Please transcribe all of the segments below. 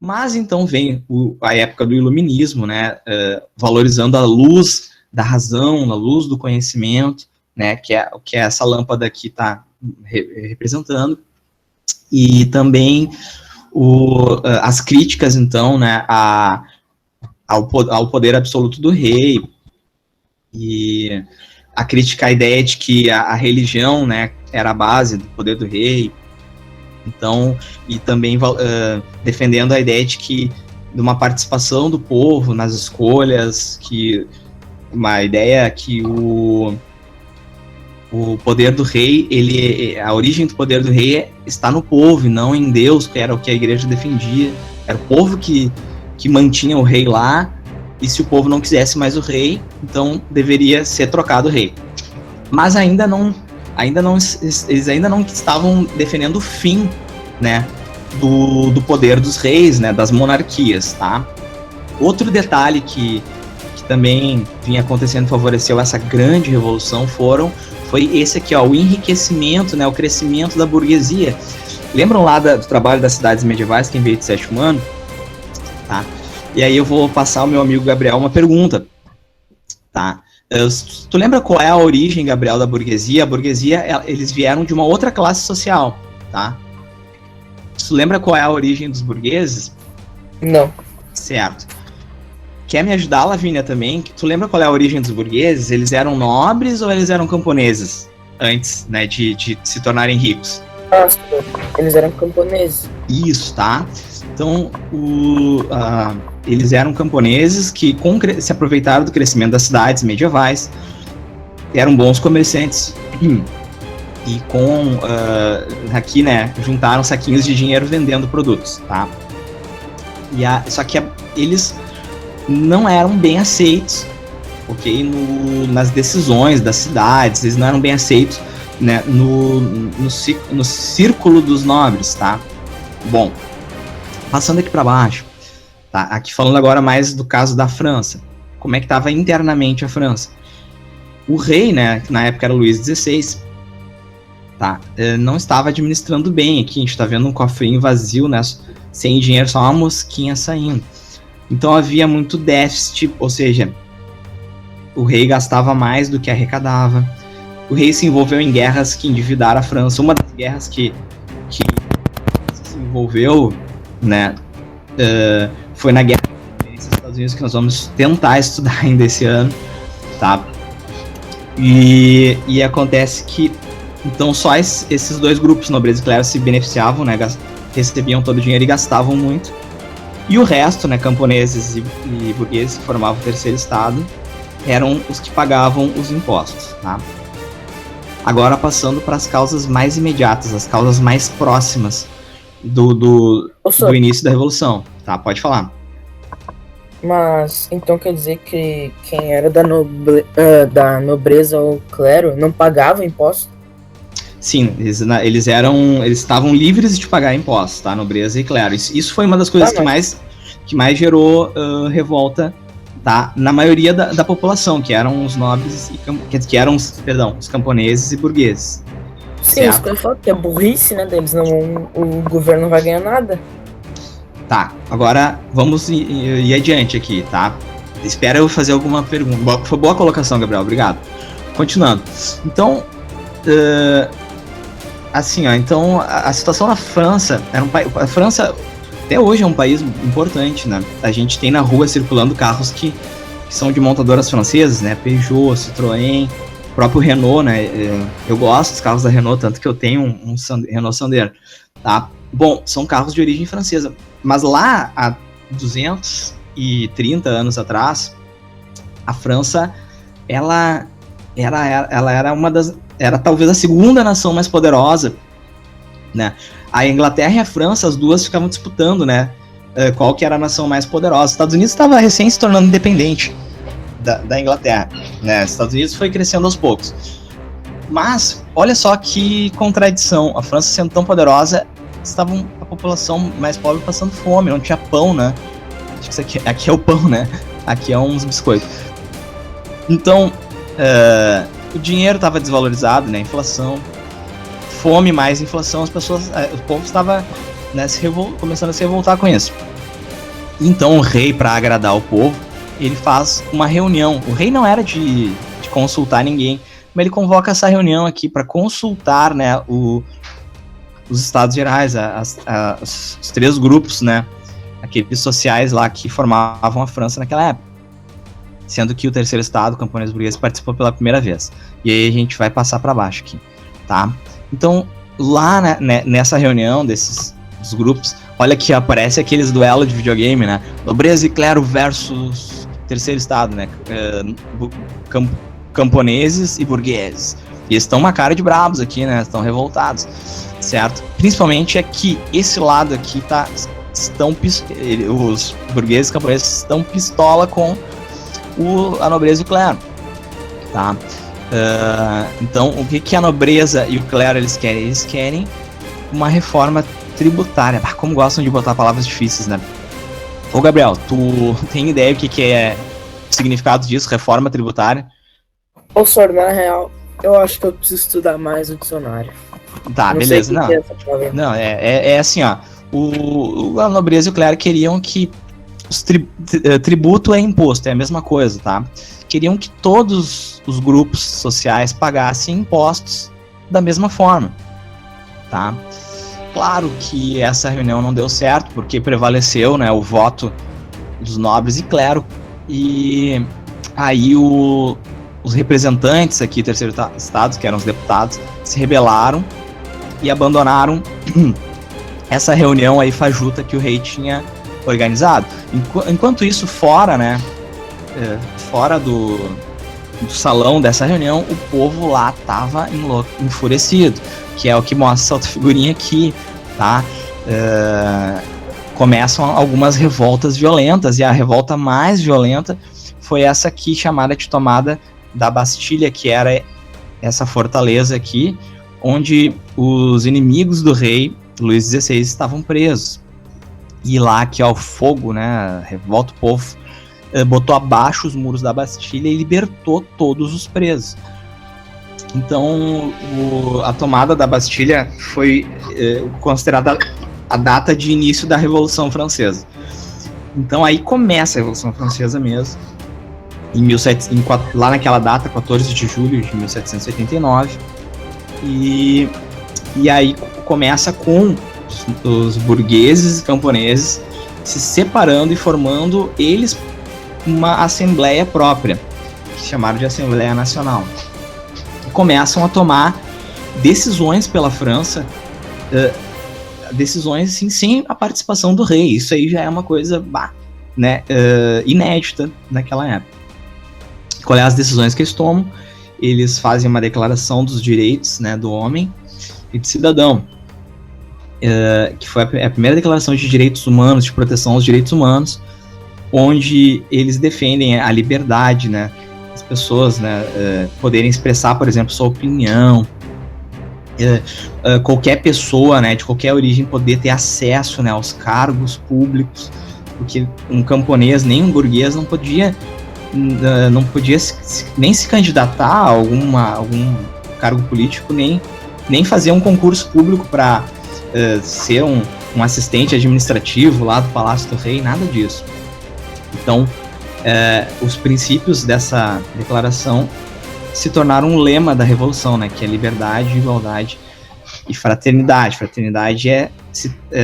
Mas então vem a época do iluminismo, né, valorizando a luz da razão, a luz do conhecimento, né, que é essa lâmpada que está representando, e também as críticas, então, né, ao poder absoluto do rei, e a crítica à ideia de que a religião, né, era a base do poder do rei. Então, e também defendendo a ideia de uma participação do povo nas escolhas, que uma ideia que o poder do rei, a origem do poder do rei está no povo e não em Deus, que era o que a igreja defendia. Era o povo que mantinha o rei lá, e se o povo não quisesse mais o rei, então deveria ser trocado o rei. Mas eles ainda não estavam defendendo o fim, né, do poder dos reis, né, das monarquias, tá? Outro detalhe que também vinha acontecendo e favoreceu essa grande revolução foi esse aqui, ó, o enriquecimento, né, o crescimento da burguesia. Lembram lá do trabalho das cidades medievais, quem veio de sétimo ano? Tá? E aí eu vou passar ao meu amigo Gabriel uma pergunta, tá? Tu lembra qual é a origem, Gabriel, da burguesia? A burguesia, eles vieram de uma outra classe social, tá? Tu lembra qual é a origem dos burgueses? Não. Certo. Quer me ajudar, Lavínia, também? Tu lembra qual é a origem dos burgueses? Eles eram nobres ou eles eram camponeses antes, né, de se tornarem ricos? Nossa, eles eram camponeses. Isso, tá? Então, eles eram camponeses que se aproveitaram do crescimento das cidades medievais, eram bons comerciantes e aqui, né, juntaram saquinhos de dinheiro vendendo produtos, tá? Só que eles não eram bem aceitos, ok? Nas decisões das cidades, eles não eram bem aceitos, né, no círculo dos nobres, tá? Bom, passando aqui para baixo, tá? Aqui falando agora mais do caso da França. Como é que estava internamente a França? O rei, né, que na época era Luís XVI, tá? Não estava administrando bem. Aqui a gente está vendo um cofrinho vazio, né, sem dinheiro, só uma mosquinha saindo. Então havia muito déficit, ou seja, o rei gastava mais do que arrecadava. O rei se envolveu em guerras que endividaram a França. Uma das guerras que se envolveu, né, foi na guerra dos Estados Unidos, que nós vamos tentar estudar ainda esse ano, tá? E acontece que então só esses dois grupos, nobreza e clero, se beneficiavam, né, recebiam todo o dinheiro e gastavam muito. E o resto, né, camponeses e burgueses, que formavam o terceiro estado, eram os que pagavam os impostos, tá? Agora passando para as causas mais imediatas, as causas mais próximas do início da Revolução, tá? Pode falar. Mas, então quer dizer que quem era da nobreza ou clero não pagava imposto? Sim, eles estavam livres de pagar impostos, tá? Nobreza e clero. Isso foi uma das coisas que mais gerou revolta, tá? Na maioria da população, que eram os nobres, que eram os camponeses e burgueses. Sim, isso que eu falo, que é burrice, né, deles, o governo não vai ganhar nada. Tá, agora vamos ir adiante aqui, tá? Espera eu fazer alguma pergunta. Foi boa colocação, Gabriel, obrigado. Continuando. Então, assim, ó, então a situação na França a França até hoje é um país importante, né? A gente tem na rua circulando carros que são de montadoras francesas, né? Peugeot, Citroën, o próprio Renault, né? Eu gosto dos carros da Renault, tanto que eu tenho um Renault Sandero, tá? Bom, são carros de origem francesa, mas lá há 230 anos atrás, a França, ela era talvez a segunda nação mais poderosa, né? A Inglaterra e a França, as duas ficavam disputando, né, qual que era a nação mais poderosa. Os Estados Unidos estava recém se tornando independente da Inglaterra, né? Os Estados Unidos foi crescendo aos poucos. Mas, olha só que contradição. A França sendo tão poderosa, estava a população mais pobre passando fome, não tinha pão, né? Acho que isso aqui é o pão, né? Aqui é uns biscoitos. Então, o dinheiro estava desvalorizado, né? Inflação, fome mais inflação, o povo estava, né, começando a se revoltar com isso. Então o rei, para agradar o povo, ele faz uma reunião. O rei não era de consultar ninguém, mas ele convoca essa reunião aqui para consultar, né, os estados gerais, os 3 grupos, né, aqueles sociais lá que formavam a França naquela época. Sendo que o terceiro estado, o camponês burguês, participou pela primeira vez. E aí a gente vai passar para baixo aqui, tá? Então, lá nessa reunião desses grupos, olha que aparece aqueles duelos de videogame, né? Nobreza e clero versus terceiro estado, né? Camponeses e burgueses. E eles estão uma cara de brabos aqui, né? Estão revoltados, certo? Principalmente é que esse lado aqui os burgueses e camponeses estão pistola com a nobreza e o clero, tá? Então, o que a nobreza e o clero eles querem? Eles querem uma reforma tributária. Como gostam de botar palavras difíceis, né? Ô, Gabriel, tu tem ideia do que é o significado disso, reforma tributária? Ô, senhor, na real, eu acho que eu preciso estudar mais o dicionário. Tá, não beleza. Não, é assim, ó. A nobreza e o clero queriam que tributo é imposto, é a mesma coisa, tá? Queriam que todos os grupos sociais pagassem impostos da mesma forma, tá? Claro que essa reunião não deu certo, porque prevaleceu, né, o voto dos nobres e clero, e aí os representantes aqui, terceiro estados, que eram os deputados, se rebelaram e abandonaram essa reunião aí fajuta que o rei tinha organizado. Enquanto isso, fora, né, fora do salão dessa reunião, o povo lá tava enfurecido, que é o que mostra essa outra figurinha aqui, tá? Começam algumas revoltas violentas, e a revolta mais violenta foi essa aqui, chamada de tomada da Bastilha, que era essa fortaleza aqui, onde os inimigos do rei Luís XVI estavam presos. E lá, que ao fogo, né, revolta o povo, botou abaixo os muros da Bastilha e libertou todos os presos. Então, a tomada da Bastilha foi considerada a data de início da Revolução Francesa. Então, aí começa a Revolução Francesa mesmo, lá naquela data, 14 de julho de 1789, e aí começa com os burgueses e camponeses se separando e formando eles uma assembleia própria, que chamaram de Assembleia Nacional. E começam a tomar decisões pela França, decisões assim, sem a participação do rei. Isso aí já é uma coisa inédita naquela época. Qual é as decisões que eles tomam? Eles fazem uma declaração dos direitos, né, do homem e do cidadão, que foi a primeira declaração de direitos humanos, de proteção aos direitos humanos, onde eles defendem a liberdade, né, das pessoas, né, poderem expressar, por exemplo, sua opinião, qualquer pessoa, né, de qualquer origem poder ter acesso, né, aos cargos públicos, porque um camponês nem um burguês não podia nem se candidatar a algum cargo político, nem fazer um concurso público para ser um assistente administrativo lá do Palácio do Rei, nada disso. Então, os princípios dessa declaração se tornaram um lema da Revolução, né, que é liberdade, igualdade e fraternidade. Fraternidade é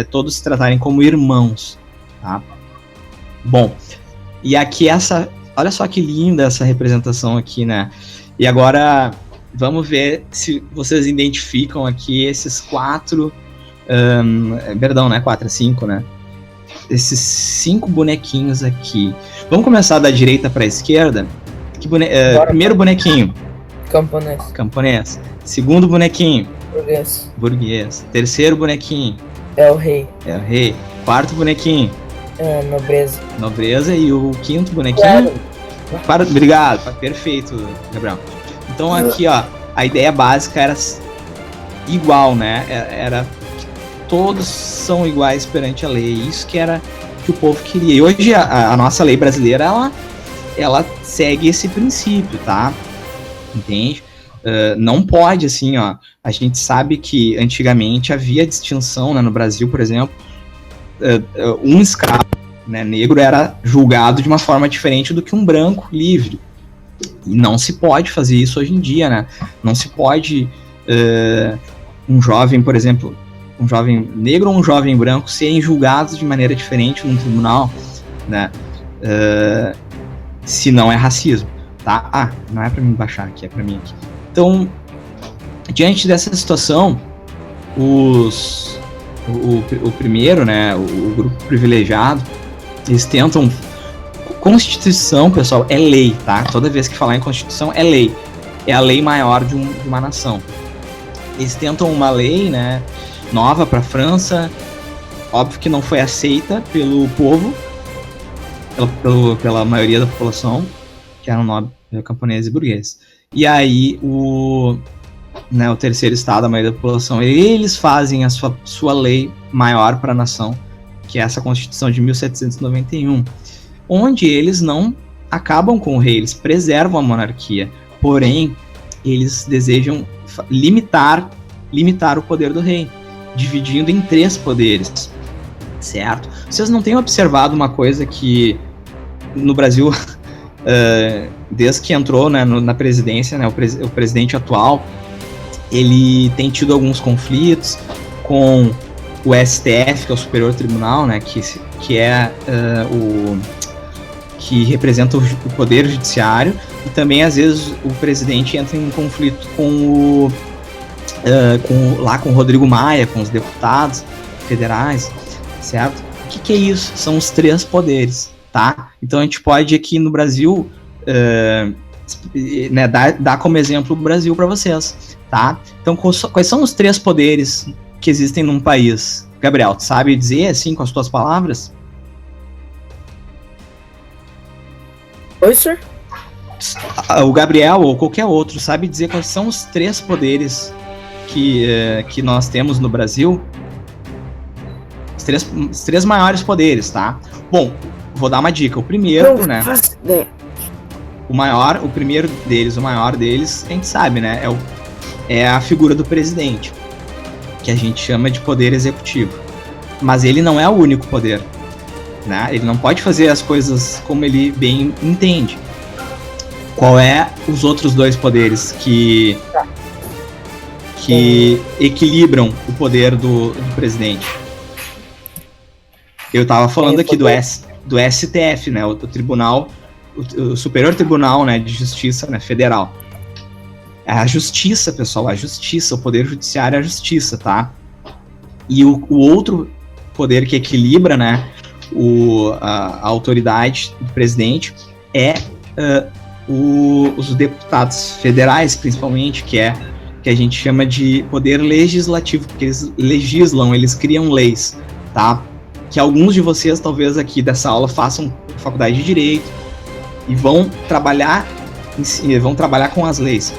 todos se tratarem como irmãos, tá? Bom, e aqui olha só que linda essa representação aqui, né? E agora vamos ver se vocês identificam aqui esses 4, perdão, né? 4 a 5, né? Esses 5 bonequinhos aqui. Vamos começar da direita para a esquerda. Primeiro bonequinho. Camponês. Segundo bonequinho. Burguês. Terceiro bonequinho. É o rei. Quarto bonequinho. Nobreza. E o quinto bonequinho? Claro. Obrigado. Perfeito, Gabriel. Então aqui, ó, a ideia básica era igual, né? Era que todos são iguais perante a lei. Isso que era que o povo queria. E hoje a nossa lei brasileira, ela segue esse princípio, tá? Entende? Não pode, assim, ó. A gente sabe que antigamente havia distinção, né, no Brasil, por exemplo, um escravo né, negro era julgado de uma forma diferente do que um branco livre. E não se pode fazer isso hoje em dia, né? Não se pode um jovem, por exemplo, um jovem negro ou um jovem branco serem julgados de maneira diferente num tribunal, né? Se não é racismo, tá? Não é para mim baixar aqui, é para mim aqui. Então, diante dessa situação, o primeiro, né, o grupo privilegiado, eles tentam... Constituição, pessoal, é lei, tá? Toda vez que falar em Constituição, é lei. É a lei maior de uma nação. Eles tentam uma lei, né, nova para a França, óbvio que não foi aceita pelo povo, pela maioria da população, que eram nobres, camponeses e burgueses. E aí, o terceiro estado, a maioria da população, eles fazem a sua lei maior para a nação, que é essa Constituição de 1791, onde eles não acabam com o rei, eles preservam a monarquia, porém, eles desejam limitar o poder do rei, dividindo em 3 poderes, certo? Vocês não têm observado uma coisa que no Brasil, desde que entrou, né, na presidência, né, o presidente atual, ele tem tido alguns conflitos com o STF, que é o Superior Tribunal, né, que é que representa o poder judiciário, e também às vezes o presidente entra em conflito com o Rodrigo Maia, com os deputados federais, certo? O que é isso? São os 3 poderes, tá? Então a gente pode aqui no Brasil né, dar como exemplo o Brasil para vocês, tá? Então quais são os 3 poderes que existem num país? Gabriel, tu sabe dizer assim com as tuas palavras? Oi, senhor? O Gabriel ou qualquer outro sabe dizer quais são os 3 poderes que nós temos no Brasil? Os 3 maiores poderes, tá? Bom, vou dar uma dica. O primeiro, né? O maior deles, a gente sabe, né? É a figura do presidente, que a gente chama de poder executivo. Mas ele não é o único poder, né? Ele não pode fazer as coisas como ele bem entende. Qual é os outros 2 poderes que equilibram o poder do presidente? Eu estava falando aqui do STF, né? O Tribunal, o Superior Tribunal, né, de Justiça, né, Federal. É a justiça, pessoal, o poder judiciário é a justiça, tá? E o outro poder que equilibra, né, a autoridade do presidente é os deputados federais, principalmente, que a gente chama de poder legislativo, porque eles legislam, eles criam leis, tá? Que alguns de vocês, talvez aqui dessa aula, façam faculdade de Direito e vão trabalhar com as leis,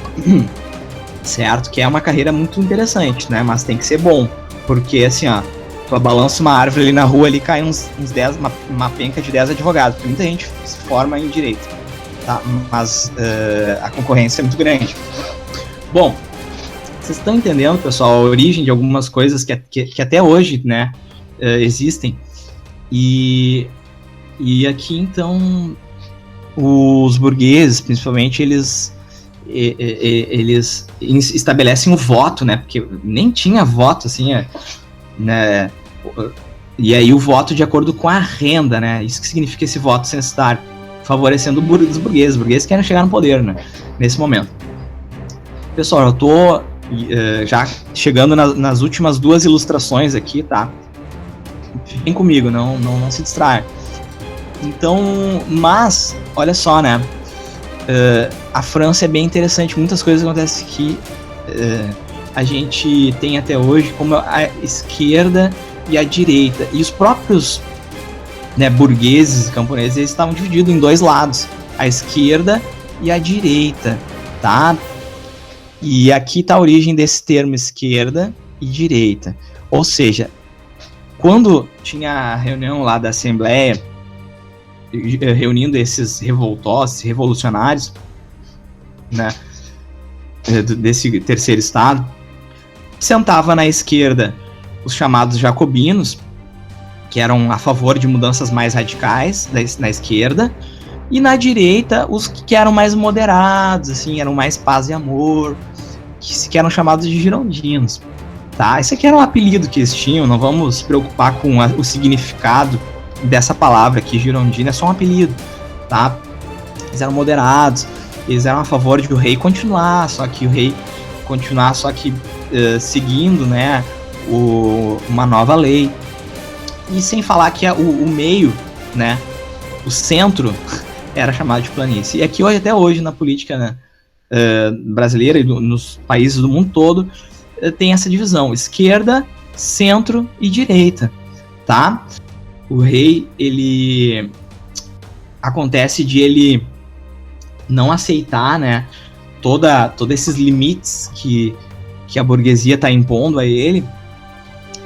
certo? Que é uma carreira muito interessante, né? Mas tem que ser bom, porque assim, ó, tu balança uma árvore ali na rua, ali cai uns 10, uma penca de 10 advogados, porque muita gente se forma em Direito, tá? Mas a concorrência é muito grande. Bom, vocês estão entendendo, pessoal, a origem de algumas coisas que até hoje, né, existem. E aqui, então, os burgueses, principalmente, eles estabelecem o voto, né, porque nem tinha voto, assim, né, e aí o voto de acordo com a renda, né, isso que significa esse voto censitário, favorecendo os burgueses querem chegar no poder, né, nesse momento. Pessoal, eu tô já chegando nas últimas 2 ilustrações aqui, tá? Fiquem comigo, não se distraem. Então, mas, olha só, né? A França é bem interessante, muitas coisas acontecem que a gente tem até hoje, como a esquerda e a direita. E os próprios, né, burgueses e camponeses, eles estavam divididos em 2 lados, a esquerda e a direita, tá? E aqui está a origem desse termo esquerda e direita. Ou seja, quando tinha a reunião lá da Assembleia, reunindo esses revoltosos, revolucionários, né, desse terceiro estado, sentava na esquerda os chamados jacobinos, que eram a favor de mudanças mais radicais na esquerda, e na direita os que eram mais moderados, assim, eram mais paz e amor, que eram chamados de girondinos. Tá? Esse aqui era um apelido que eles tinham, não vamos se preocupar com o significado dessa palavra aqui, girondino, é só um apelido, tá? Eles eram moderados, eles eram a favor de o rei continuar, só que seguindo, né, uma nova lei. E sem falar que o meio, né, o centro, era chamado de planície. E aqui até hoje na política, né, brasileira e nos países do mundo todo, tem essa divisão: esquerda, centro e direita, tá? O rei, ele acontece de ele não aceitar, né, todos esses limites que a burguesia está impondo a ele,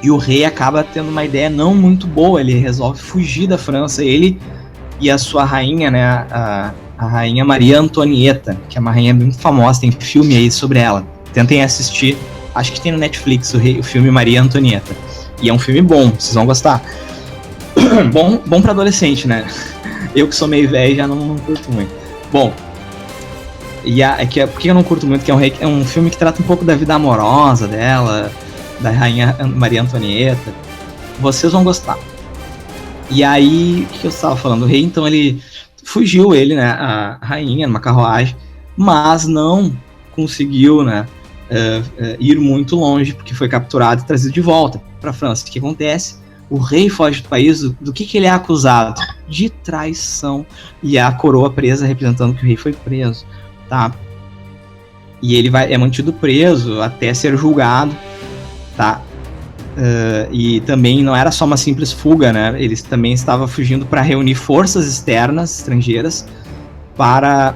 e o rei acaba tendo uma ideia não muito boa. Ele resolve fugir da França, ele e a sua rainha, né, a rainha Maria Antonieta, que é uma rainha muito famosa, tem filme aí sobre ela, tentem assistir, acho que tem no Netflix o filme Maria Antonieta, e é um filme bom, vocês vão gostar. bom para adolescente, né? Eu que sou meio velho já não curto muito. Bom, por que eu não curto muito? Que é um filme que trata um pouco da vida amorosa dela, da rainha Maria Antonieta. Vocês vão gostar. E aí, o que eu estava falando? O rei, então, ele fugiu, né, a rainha, numa carruagem, mas não conseguiu, né, ir muito longe, porque foi capturado e trazido de volta para a França. O que acontece? O rei foge do país, do que ele é acusado? De traição. E a coroa presa, representando que o rei foi preso, tá? E ele é mantido preso até ser julgado, tá? E também não era só uma simples fuga, né? Ele também estava fugindo para reunir forças externas, estrangeiras, para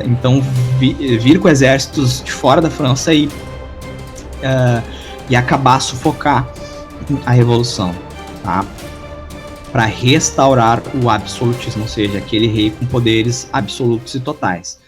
então vir com exércitos de fora da França e acabar, sufocar a revolução, tá? Para restaurar o absolutismo, ou seja, aquele rei com poderes absolutos e totais.